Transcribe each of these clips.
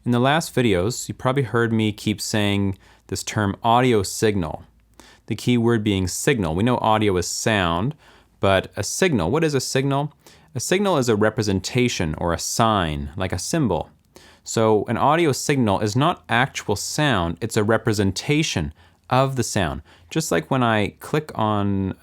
In the last videos, you probably heard me keep saying this term audio signal. The key word being signal. We know audio is sound, but a signal, what is a signal? A signal is a representation or a sign, like a symbol. So an audio signal is not actual sound, it's a representation of the sound. Just like when I click on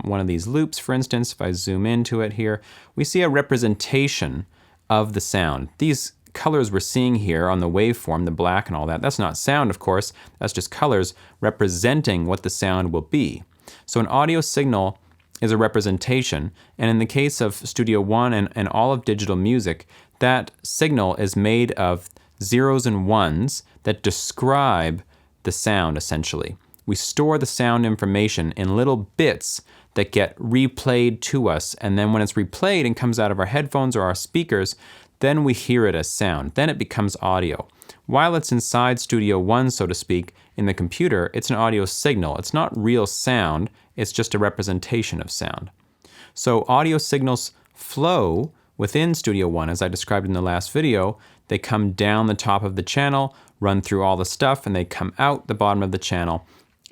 one of these loops, for instance, if I zoom into it here, we see a representation of the sound. These colors we're seeing here on the waveform, the black and all that, that's not sound, of course, that's just colors representing what the sound will be. So an audio signal is a representation, and in the case of Studio One and all of digital music, that signal is made of zeros and ones that describe the sound, essentially. We store the sound information in little bits that get replayed to us, and then when it's replayed and comes out of our headphones or our speakers, then we hear it as sound. Then it becomes audio. While it's inside Studio One, so to speak, in the computer, it's an audio signal. It's not real sound, it's just a representation of sound. So audio signals flow within Studio One, as I described in the last video. They come down the top of the channel, run through all the stuff, and they come out the bottom of the channel.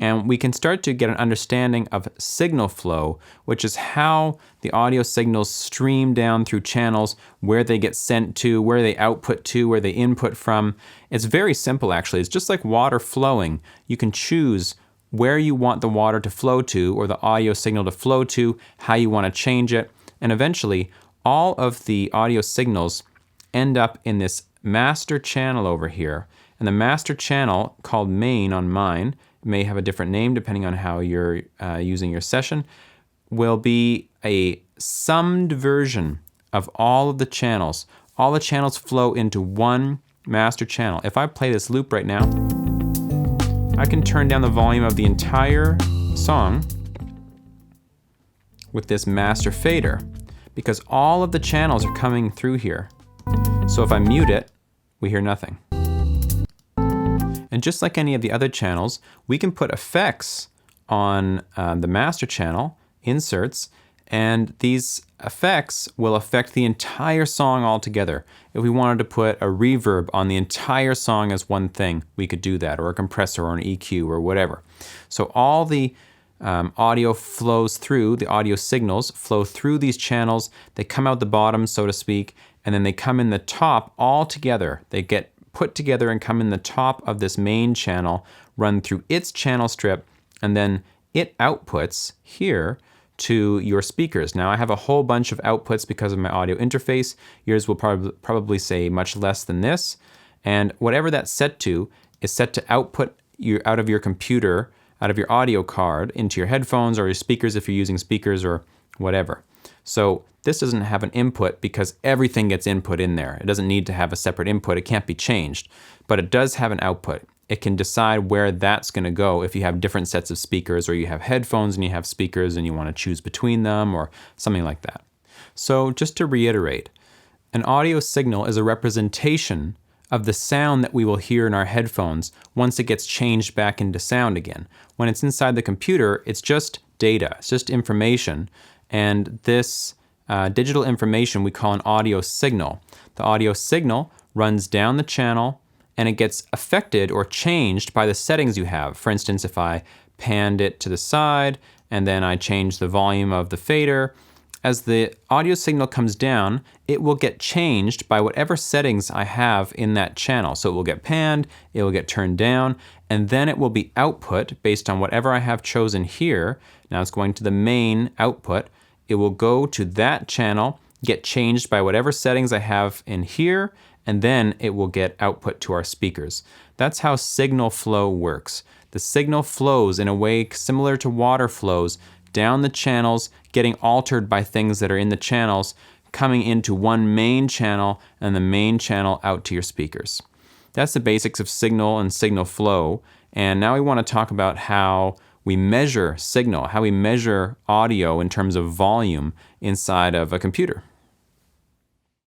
And we can start to get an understanding of signal flow, which is how the audio signals stream down through channels, where they get sent to, where they output to, where they input from. It's very simple, actually. It's just like water flowing. You can choose where you want the water to flow to, or the audio signal to flow to, how you want to change it. And eventually, all of the audio signals end up in this master channel over here. And the master channel, called main on mine, may have a different name depending on how you're using your session, will be a summed version of all of the channels. All the channels flow into one master channel. If I play this loop right now, I can turn down the volume of the entire song with this master fader, because all of the channels are coming through here. So if I mute it, we hear nothing. And just like any of the other channels, we can put effects on the master channel, inserts, and these effects will affect the entire song altogether. If we wanted to put a reverb on the entire song as one thing, we could do that, or a compressor or an EQ or whatever. So all the audio flows through, the audio signals flow through these channels, they come out the bottom, so to speak, and then they come in the top all together. They get put together and come in the top of this main channel, run through its channel strip, and then it outputs here to your speakers. Now I have a whole bunch of outputs because of my audio interface. Yours will probably say much less than this. And whatever that's set to is set to output you out of your computer, out of your audio card, into your headphones or your speakers if you're using speakers or whatever. So this doesn't have an input because everything gets input in there. It doesn't need to have a separate input. It can't be changed. But it does have an output. It can decide where that's going to go if you have different sets of speakers, or you have headphones and you have speakers and you want to choose between them, or something like that. So just to reiterate, an audio signal is a representation of the sound that we will hear in our headphones once it gets changed back into sound again. When it's inside the computer, it's just data. It's just information. And this digital information we call an audio signal. The audio signal runs down the channel and it gets affected or changed by the settings you have. For instance, if I panned it to the side and then I change the volume of the fader, as the audio signal comes down, it will get changed by whatever settings I have in that channel. So it will get panned, it will get turned down, and then it will be output based on whatever I have chosen here. Now it's going to the main output. It will go to that channel, get changed by whatever settings I have in here, and then it will get output to our speakers. That's how signal flow works. The signal flows in a way similar to water flows down the channels, getting altered by things that are in the channels, coming into one main channel, and the main channel out to your speakers. That's the basics of signal and signal flow. And now we want to talk about how we measure signal, how we measure audio in terms of volume inside of a computer.